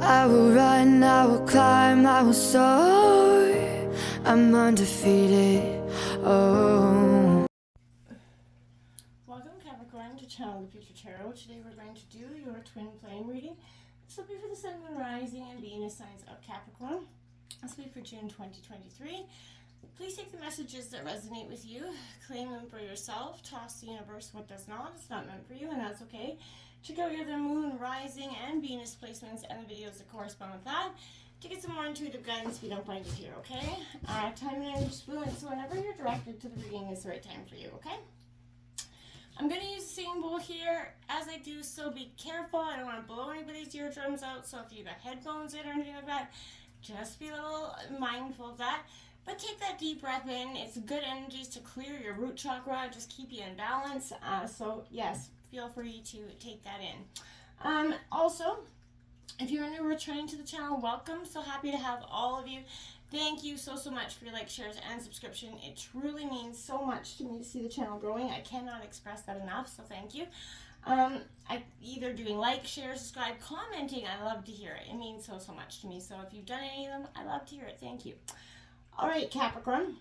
I will run, I will climb, I will soar. I'm undefeated. Oh. Welcome, Capricorn, to Channel the Future Tarot. Today we're going to do your twin flame reading. This will be for the Sun, Moon, Rising, and Venus signs of Capricorn. This will be for June 2023. Please take the messages that resonate with you, claim them for yourself, toss the universe what does not. It's not meant for you, and that's okay. Check out your other Moon, Rising, and Venus placements and the videos that correspond with that to get some more intuitive guidance if you don't find it here, okay? Time and energy fluent, so whenever you're directed to the reading is the right time for you, okay? I'm going to use the singing bowl here as I do, so be careful. I don't want to blow anybody's eardrums out, so if you got headphones in or anything like that, just be a little mindful of that. But take that deep breath in. It's good energies to clear your root chakra, just keep you in balance. So yes, feel free to take that in. Also, if you're new returning to the channel, welcome. So happy to have all of you. Thank you so much for your likes, shares, and subscription. It truly means so much to me to see the channel growing. I cannot express that enough, so thank you. Either doing like, share, subscribe, commenting, I love to hear it. It means so much to me. So if you've done any of them, I love to hear it. Thank you. All right, Capricorn.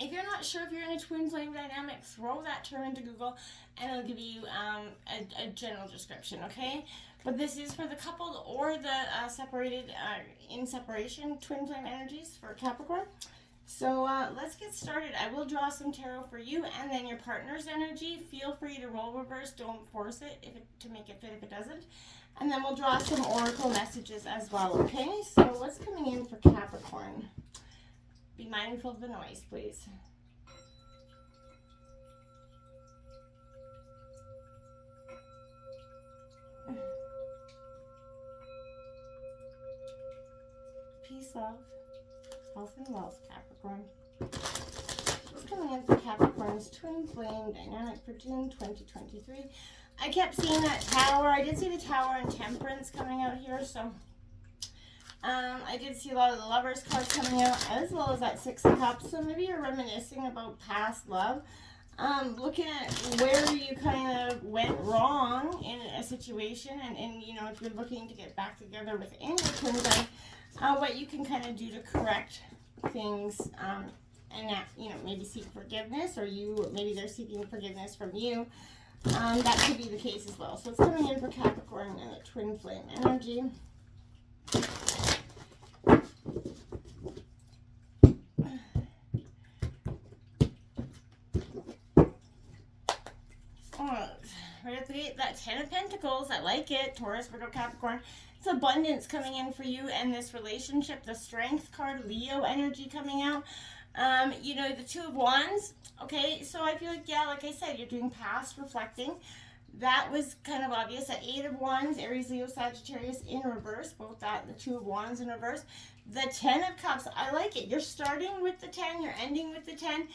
If you're not sure if you're in a twin flame dynamic, throw that term into Google and it'll give you a general description, okay? But this is for the coupled or the separated, in separation, twin flame energies for Capricorn. So let's get started. I will draw some tarot for you and then your partner's energy. Feel free to roll reverse. Don't force it, to make it fit if it doesn't. And then we'll draw some oracle messages as well, okay? So what's coming in for Capricorn? Be mindful of the noise, please. Peace, love, health, and wealth, Capricorn. What's coming in for Capricorn's twin flame dynamic for June 2023? I kept seeing that tower. I did see the tower and temperance coming out here, so I did see a lot of the lovers cards coming out, as well as that Six of Cups. So maybe you're reminiscing about past love. Looking at where you kind of went wrong in a situation, and you know, if you're looking to get back together within your twin flame, what you can kind of do to correct things, and that, you know, maybe seek forgiveness, or maybe they're seeking forgiveness from you. That could be the case as well. So it's coming in for Capricorn and the twin flame energy. Right at the gate, that 10 of Pentacles, I like it. Taurus, Virgo, Capricorn. It's abundance coming in for you and this relationship. The Strength card, Leo energy coming out. You know, the Two of Wands. Okay, so I feel like, yeah, like I said, you're doing past reflecting. That was kind of obvious. That Eight of Wands, Aries, Leo, Sagittarius in reverse. Both that and the Two of Wands in reverse. The 10 of Cups, I like it. You're starting with the 10, you're ending with the 10.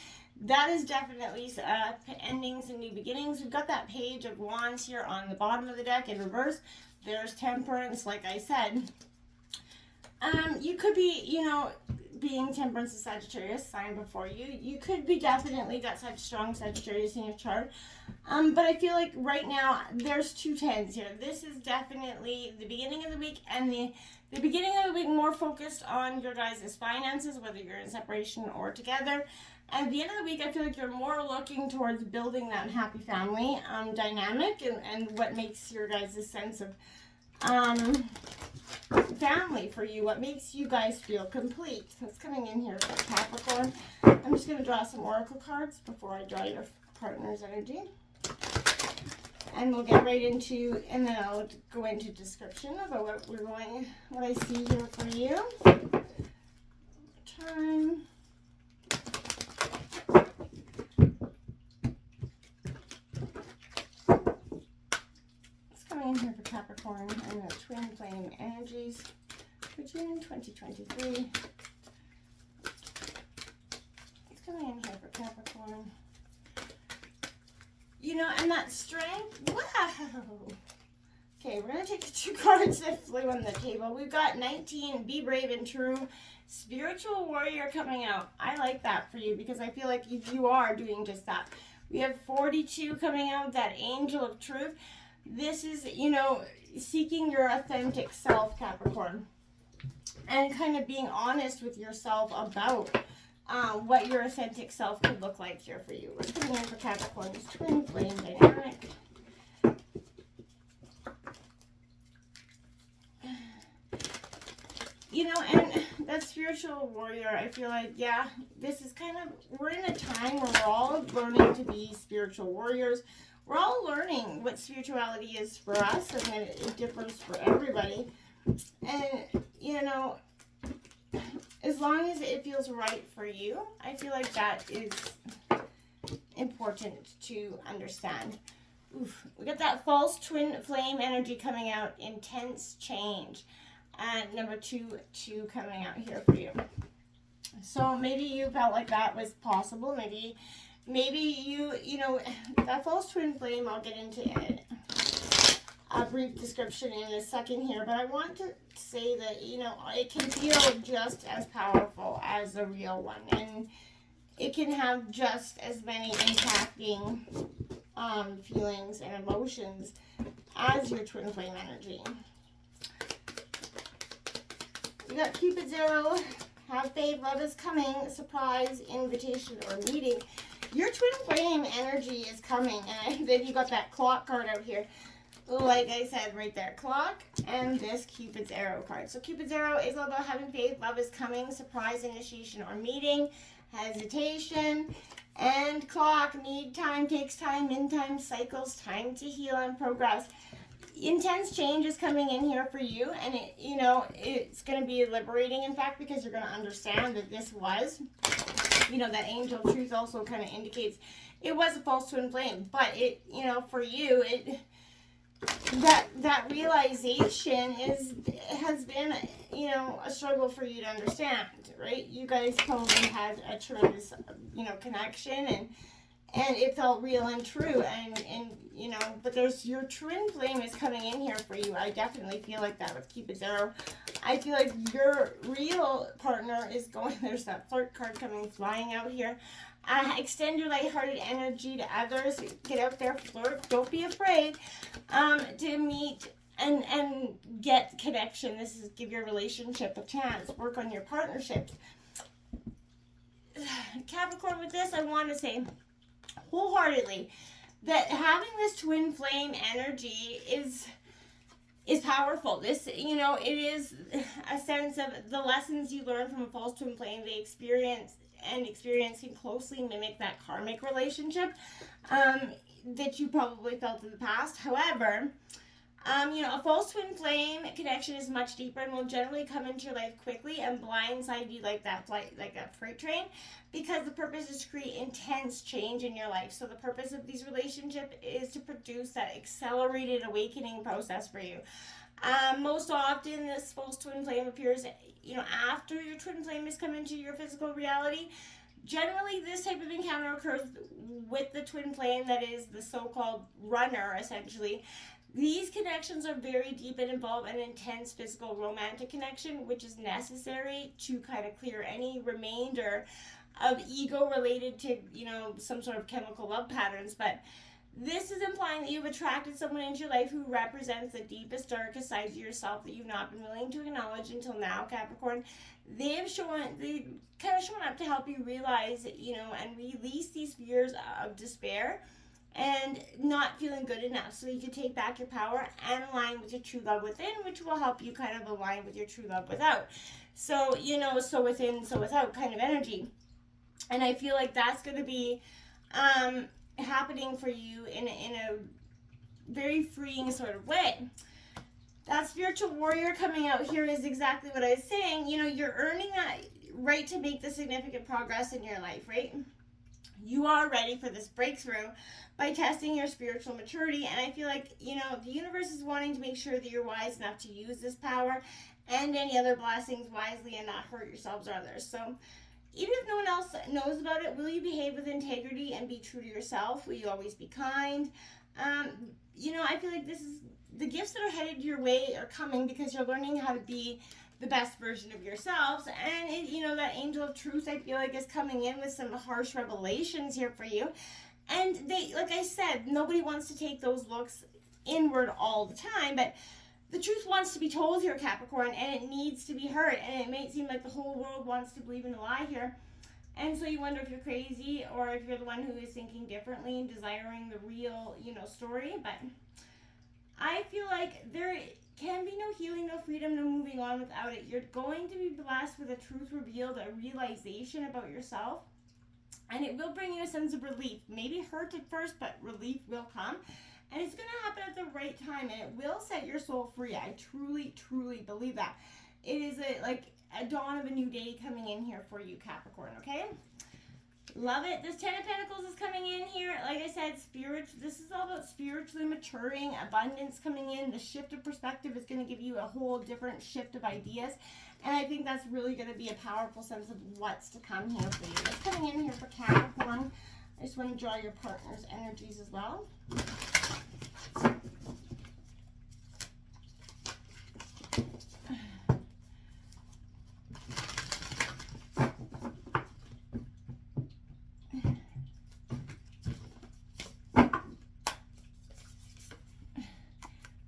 That is definitely endings and new beginnings. We've got that Page of Wands here on the bottom of the deck in reverse. There's Temperance, like I said. You could be, you know, being Temperance and Sagittarius sign before you. You could be definitely got such strong Sagittarius in your chart. But I feel like right now there's two tens here. This is definitely the beginning of the week, and the beginning of the week more focused on your guys' finances, whether you're in separation or together. At the end of the week, I feel like you're more looking towards building that happy family dynamic, and what makes your guys' sense of family for you, what makes you guys feel complete. That's coming in here for Capricorn. I'm just going to draw some oracle cards before I draw your partner's energy. And we'll get right into, and then I'll go into description about what I see here for you. Time. In here for Capricorn and the twin flame energies for June 2023. It's coming in here for Capricorn. You know, and that strength, wow. Okay, we're going to take the two cards that flew on the table. We've got 19, Be Brave and True. Spiritual Warrior coming out. I like that for you because I feel like you are doing just that. We have 42 coming out, that Angel of Truth. This is, you know, seeking your authentic self, Capricorn, and kind of being honest with yourself about what your authentic self could look like here for you. What's coming in for Capricorn's twin flame dynamic? You know, and that spiritual warrior, I feel like, yeah, this is kind of, we're in a time where we're all learning to be spiritual warriors. We're all learning what spirituality is for us, and that it differs for everybody. And, you know, as long as it feels right for you, I feel like that is important to understand. Oof, we got that false twin flame energy coming out, intense change. And number 2 coming out here for you. So maybe you felt like that was possible. Maybe you know, that false twin flame, I'll get into a brief description in a second here, but I want to say that, you know, it can feel just as powerful as the real one, and it can have just as many impacting feelings and emotions as your twin flame energy. You got Cupid's arrow, have faith, love is coming, surprise, invitation, or meeting. Your twin flame energy is coming. And then you got that clock card out here. Like I said right there, clock and this Cupid's arrow card. So Cupid's arrow is all about having faith, love is coming, surprise, initiation, or meeting, hesitation, and clock, need time, takes time, in time, cycles, time to heal and progress. Intense change is coming in here for you, and it, you know, it's going to be liberating, in fact, because you're going to understand that this was, you know, that angel of truth also kind of indicates it was a false twin flame, but it, you know, for you, it, that realization has been, you know, a struggle for you to understand, right? You guys probably had a tremendous, you know, connection, and it felt real and true, and you know, but there's, your twin flame is coming in here for you. I definitely feel like that with Cupid's arrow. I feel like your real partner is going, there's that flirt card coming flying out here. Extend your lighthearted energy to others. Get out there, flirt. Don't be afraid to meet and get connection. This is, give your relationship a chance. Work on your partnerships. Capricorn, with this, I want to say wholeheartedly that having this twin flame energy is powerful. This, you know, it is a sense of the lessons you learn from a false twin flame. They experience can closely mimic that karmic relationship that you probably felt in the past. However, you know, a false twin flame connection is much deeper and will generally come into your life quickly and blindside you like that freight train, because the purpose is to create intense change in your life. So the purpose of these relationships is to produce that accelerated awakening process for you. Most often, this false twin flame appears, you know, after your twin flame has come into your physical reality. Generally, this type of encounter occurs with the twin flame that is the so-called runner, essentially. These connections are very deep and involve an intense physical romantic connection, which is necessary to kind of clear any remainder of ego related to, you know, some sort of chemical love patterns. But this is implying that you've attracted someone into your life who represents the deepest, darkest sides of yourself that you've not been willing to acknowledge until now, Capricorn. They kind of shown up to help you realize, you know, and release these fears of despair and not feeling good enough, so you can take back your power and align with your true love within, which will help you kind of align with your true love without. So, you know, so within, so without kind of energy. And I feel like that's going to be happening for you in a very freeing sort of way. That spiritual warrior coming out here is exactly what I was saying. You know, you're earning that right to make the significant progress in your life, right? You are ready for this breakthrough by testing your spiritual maturity. And I feel like, you know, the universe is wanting to make sure that you're wise enough to use this power and any other blessings wisely and not hurt yourselves or others. So even if no one else knows about it, will you behave with integrity and be true to yourself? Will you always be kind? You know, I feel like this is, the gifts that are headed your way are coming because you're learning how to be the best version of yourselves. And it, you know, that angel of truth, I feel like, is coming in with some harsh revelations here for you. And they, like I said, nobody wants to take those looks inward all the time, but the truth wants to be told here, Capricorn, and it needs to be heard. And it may seem like the whole world wants to believe in a lie here. And so you wonder if you're crazy or if you're the one who is thinking differently and desiring the real, story. But I feel like there can be no healing, no freedom, no moving on without it. You're going to be blessed with a truth revealed, a realization about yourself. And it will bring you a sense of relief. Maybe hurt at first, but relief will come. And it's going to happen at the right time. And it will set your soul free. I truly, truly believe that. It is a dawn of a new day coming in here for you, Capricorn, okay? Love it. This 10 of Pentacles is coming in here. Like I said, this is all about spiritually maturing, abundance coming in. The shift of perspective is going to give you a whole different shift of ideas. And I think that's really going to be a powerful sense of what's to come here for you. What's coming in here for Capricorn? I just want to draw your partner's energies as well.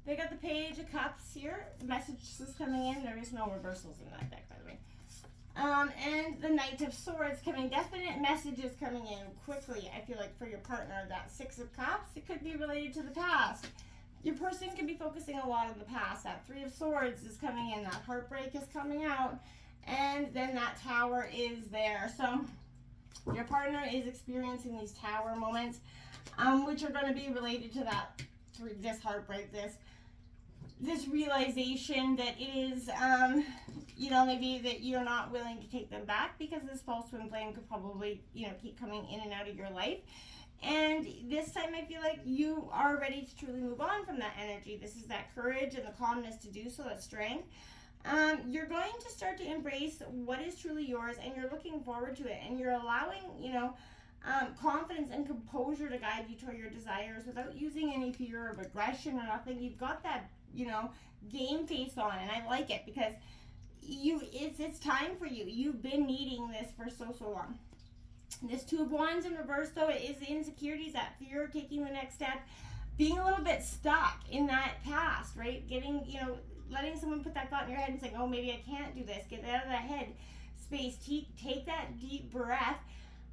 They got the Page of Cups here. The message is coming in. There is no reversals in that deck, by the way. And the Knight of Swords coming. Definite messages coming in quickly, I feel like, for your partner. That Six of Cups, it could be related to the past. Your person could be focusing a lot on the past. That Three of Swords is coming in. That heartbreak is coming out. And then that Tower is there. So your partner is experiencing these Tower moments, which are going to be related to that, this heartbreak, this realization that it is, maybe that you're not willing to take them back because this false twin flame could probably, keep coming in and out of your life. And this time I feel like you are ready to truly move on from that energy. This is that courage and the calmness to do so, that strength. You're going to start to embrace what is truly yours, and you're looking forward to it, and you're allowing, confidence and composure to guide you toward your desires without using any fear of aggression or nothing. You've got that, game face on, and I like it because it's time for you. You've been needing this for so long. This Two of Wands in reverse, though, it is the insecurities, that fear of taking the next step, being a little bit stuck in that past, right? Getting, letting someone put that thought in your head and saying, oh, maybe I can't do this. Get out of that head space. Take that deep breath.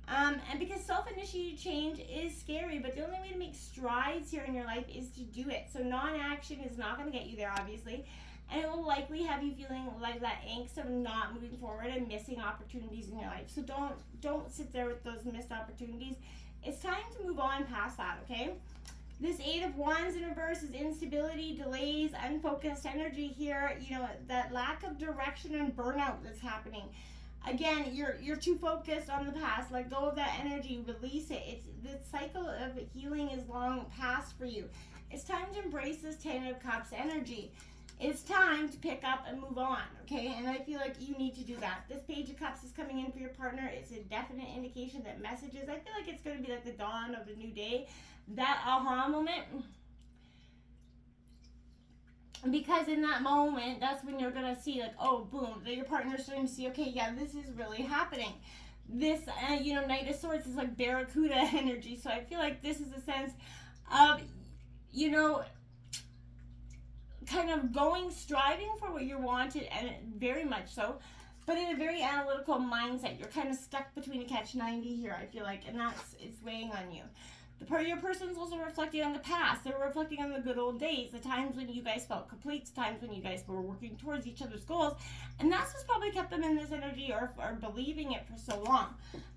And because self-initiated change is scary, but the only way to make strides here in your life is to do it. So non-action is not going to get you there, obviously. And it will likely have you feeling like that angst of not moving forward and missing opportunities in your life. So don't sit there with those missed opportunities. It's time to move on past that, okay? This Eight of Wands in reverse is instability, delays, unfocused energy here. That lack of direction and burnout that's happening. Again, you're too focused on the past. Let go of that energy. Release it. The cycle of healing is long past for you. It's time to embrace this Ten of Cups energy. It's time to pick up and move on, okay? And I feel like you need to do that. This Page of Cups is coming in for your partner. It's a definite indication that messages, I feel like it's going to be like the dawn of a new day. That aha moment. Because in that moment, that's when you're going to see, like, oh, boom, that your partner's starting to see, okay, yeah, this is really happening. This, Knight of Swords is like Barracuda energy. So I feel like this is a sense of, kind of striving for what you wanted, and very much so, but in a very analytical mindset. You're kind of stuck between a catch-90 here, I feel like, and it's weighing on you. Your person's also reflecting on the past. They're reflecting on the good old days, the times when you guys felt complete, the times when you guys were working towards each other's goals, and that's what's probably kept them in this energy or believing it for so long.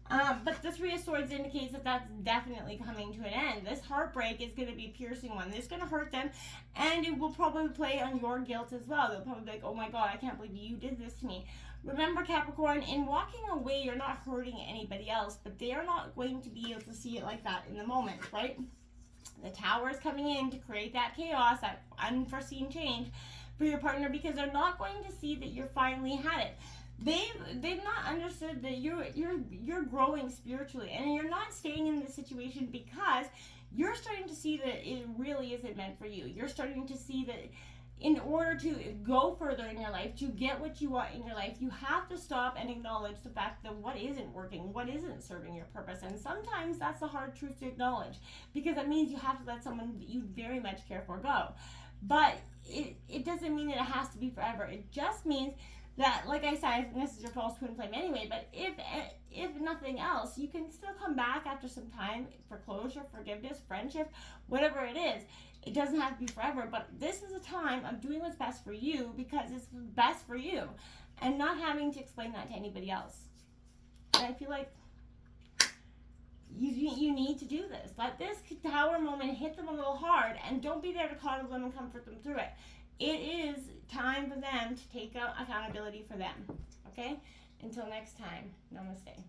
But the Three of Swords indicates that that's definitely coming to an end. This heartbreak is going to be a piercing one. It's going to hurt them, and it will probably play on your guilt as well. They'll probably be like, oh my God, I can't believe you did this to me. Remember, Capricorn, in walking away, you're not hurting anybody else, but they are not going to be able to see it like that in the moment, right? The Tower is coming in to create that chaos, that unforeseen change for your partner, because they're not going to see that you're finally had it. They've not understood that you're growing spiritually, and you're not staying in this situation because you're starting to see that it really isn't meant for you. You're starting to see that in order to go further in your life, to get what you want in your life, you have to stop and acknowledge the fact that what isn't working, what isn't serving your purpose. And sometimes that's the hard truth to acknowledge, because that means you have to let someone that you very much care for go. But it doesn't mean that it has to be forever. It just means that, like I said, I think this is your false twin flame anyway, but if nothing else, you can still come back after some time for closure, forgiveness, friendship, whatever it is. It doesn't have to be forever, but this is a time of doing what's best for you because it's best for you and not having to explain that to anybody else. And I feel like you need to do this. Let this Tower moment hit them a little hard, and don't be there to coddle them and comfort them through it. It is time for them to take out accountability for them. Okay? Until next time, namaste.